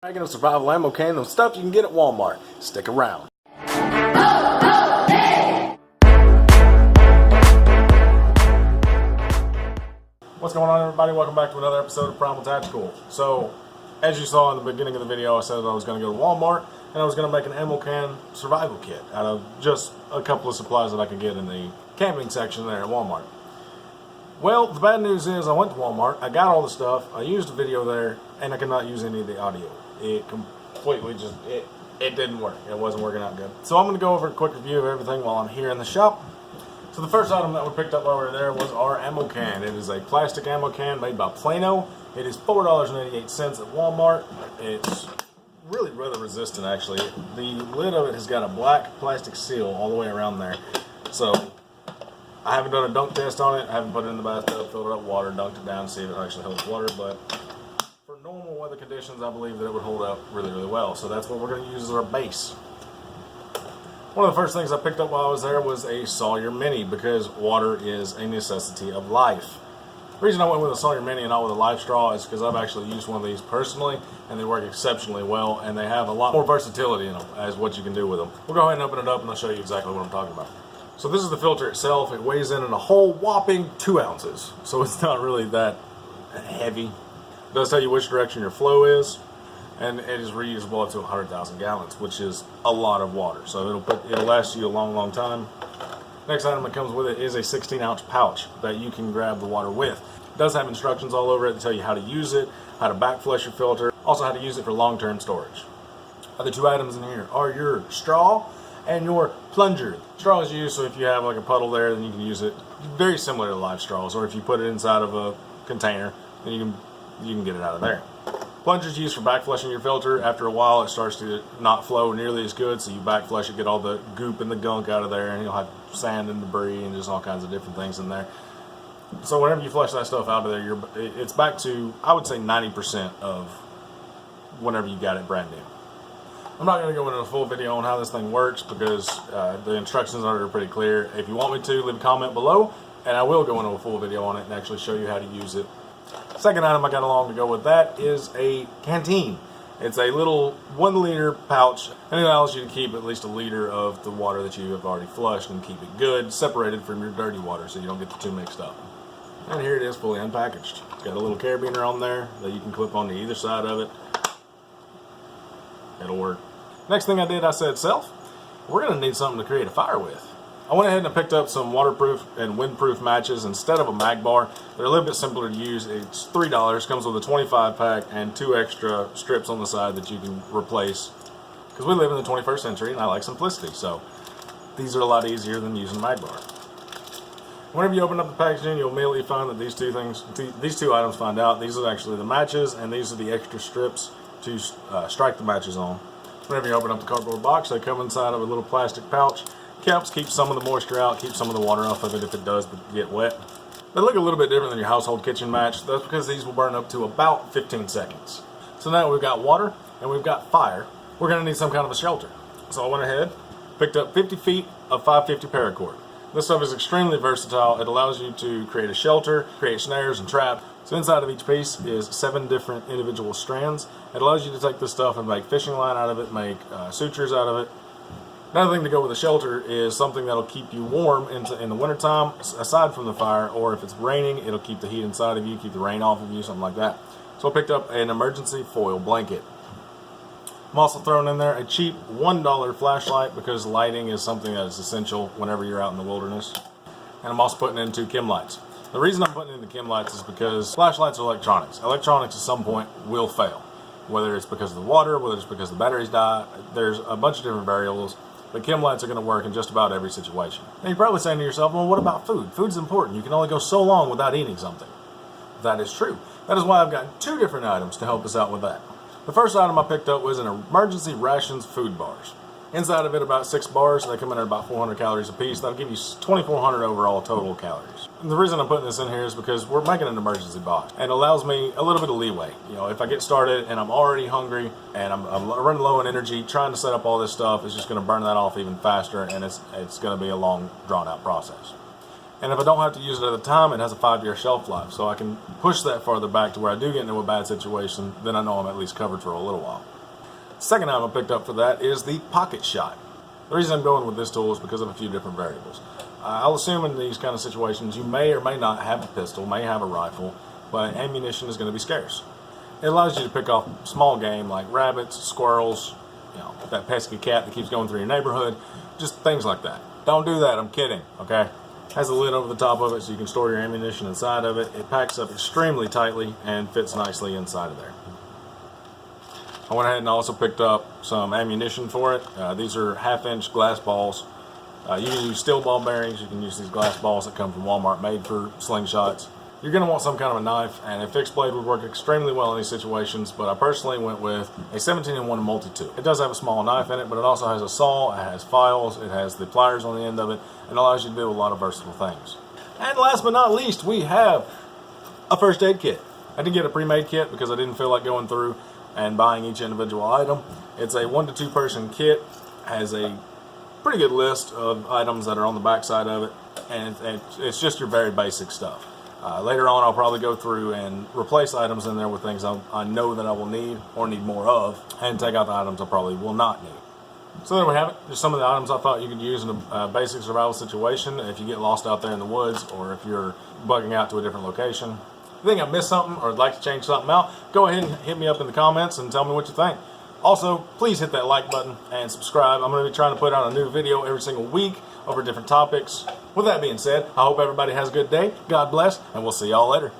Dragon of survival ammo can, and stuff you can get at Walmart. Stick around. What's going on, everybody? Welcome back to another episode of Primal Tactical. So, as you saw in the beginning of the video, I said that I was going to go to Walmart and I was going to make an ammo can survival kit out of just a couple of supplies that I could get in the camping section there at Walmart. Well, the bad news is I went to Walmart, I got all the stuff, I used a video there, and I could not use any of the audio. It completely just, it didn't work. It wasn't working out good. So I'm going to go over a quick review of everything while I'm here in the shop. So the first item that we picked up while we were there was our ammo can. It is a plastic ammo can made by Plano. It is $4.88 at Walmart. It's really weather resistant, actually. The lid of it has got a black plastic seal all the way around there. So I haven't done a dunk test on it. I haven't put it in the bathtub, filled it up with water, dunked it down to see if it actually holds water. But for normal weather conditions, I believe that it would hold up really, really well. So that's what we're going to use as our base. One of the first things I picked up while I was there was a Sawyer Mini, because water is a necessity of life. The reason I went with a Sawyer Mini and not with a Life Straw is because I've actually used one of these personally, and they work exceptionally well, and they have a lot more versatility in them as what you can do with them. We'll go ahead and open it up and I'll show you exactly what I'm talking about. So this is the filter itself. It weighs in at a whole whopping 2 ounces, so it's not really that heavy. It does tell you which direction your flow is, and it is reusable up to 100,000 gallons, which is a lot of water. So it'll last you a long, long time. Next item that comes with it is a 16-ounce pouch that you can grab the water with. It does have instructions all over it to tell you how to use it, how to back flush your filter, also how to use it for long-term storage. Other two items in here are your straw and your plunger. Straw is used so if you have like a puddle there, then you can use it. Very similar to live straws, or if you put it inside of a container, then you can get it out of there. Plunger is used for back flushing your filter. After a while, it starts to not flow nearly as good, so you back flush it, get all the goop and the gunk out of there, and you'll have sand and debris and just all kinds of different things in there. So whenever you flush that stuff out of there, it's back to, I would say, 90% of whenever you got it brand new. I'm not going to go into a full video on how this thing works because the instructions on it are pretty clear. If you want me to, leave a comment below, and I will go into a full video on it and actually show you how to use it. Second item I got along to go with that is a canteen. It's a little 1 liter pouch, and it allows you to keep at least a liter of the water that you have already flushed and keep it good, separated from your dirty water so you don't get the two mixed up. And here it is, fully unpackaged. It's got a little carabiner on there that you can clip onto either side of it. It'll work. Next thing I did, I said, self, we're going to need something to create a fire with. I went ahead and I picked up some waterproof and windproof matches instead of a mag bar. They're a little bit simpler to use. It's $3, comes with a 25 pack and 2 extra strips on the side that you can replace. Because we live in the 21st century and I like simplicity, so these are a lot easier than using a mag bar. Whenever you open up the packaging, you'll immediately find that these two items find out. These are actually the matches, and these are the extra strips to strike the matches on. Whenever you open up the cardboard box, they come inside of a little plastic pouch. Keeps some of the moisture out, keeps some of the water off of it if it does get wet. They look a little bit different than your household kitchen match. That's because these will burn up to about 15 seconds. So now we've got water and we've got fire. We're going to need some kind of a shelter. So I went ahead, picked up 50 feet of 550 paracord. This stuff is extremely versatile. It allows you to create a shelter, create snares and traps. So inside of each piece is 7 different individual strands. It allows you to take this stuff and make fishing line out of it, make sutures out of it. Another thing to go with a shelter is something that'll keep you warm in the wintertime, aside from the fire, or if it's raining, it'll keep the heat inside of you, keep the rain off of you, something like that. So I picked up an emergency foil blanket. I'm also throwing in there a cheap $1 flashlight because lighting is something that is essential whenever you're out in the wilderness. And I'm also putting in 2 chem lights. The reason I'm putting in the chem lights is because flashlights are electronics. Electronics at some point will fail. Whether it's because of the water, whether it's because the batteries die, there's a bunch of different variables. But chem lights are going to work in just about every situation. Now you're probably saying to yourself, well, what about food? Food's important. You can only go so long without eating something. That is true. That is why I've got 2 different items to help us out with that. The first item I picked up was an emergency rations food bars. Inside of it, about 6 bars. They come in at about 400 calories a piece. That'll give you 2,400 overall total calories. And the reason I'm putting this in here is because we're making an emergency box. And it allows me a little bit of leeway. You know, if I get started and I'm already hungry and I'm running low on energy, trying to set up all this stuff is just going to burn that off even faster, and it's going to be a long, drawn-out process. And if I don't have to use it at the time, it has a 5-year shelf life. So I can push that farther back to where I do get into a bad situation, then I know I'm at least covered for a little while. Second item I picked up for that is the pocket shot. The reason I'm going with this tool is because of a few different variables. I'll assume in these kind of situations you may or may not have a pistol, may have a rifle, but ammunition is going to be scarce. It allows you to pick off small game like rabbits, squirrels, that pesky cat that keeps going through your neighborhood, just things like that. Don't do that, I'm kidding, okay? Has a lid over the top of it so you can store your ammunition inside of it. It packs up extremely tightly and fits nicely inside of there. I went ahead and also picked up some ammunition for it. These are 1/2-inch glass balls. You can use steel ball bearings. You can use these glass balls that come from Walmart made for slingshots. You're going to want some kind of a knife, and a fixed blade would work extremely well in these situations, but I personally went with a 17-in-1 multi-tool. It does have a small knife in it, but it also has a saw, it has files, it has the pliers on the end of it, and allows you to do a lot of versatile things. And last but not least, we have a first aid kit. I did get a pre-made kit because I didn't feel like going through and buying each individual item. It's a 1 to 2 person kit, has a pretty good list of items that are on the back side of it, and it's just your very basic stuff. Later on, I'll probably go through and replace items in there with things I know that I will need or need more of, and take out the items I probably will not need. So there we have it. Just some of the items I thought you could use in a basic survival situation if you get lost out there in the woods, or if you're bugging out to a different location. If you think I missed something or would like to change something out, go ahead and hit me up in the comments and tell me what you think. Also, please hit that like button and subscribe. I'm going to be trying to put out a new video every single week over different topics. With that being said, I hope everybody has a good day. God bless, and we'll see y'all later.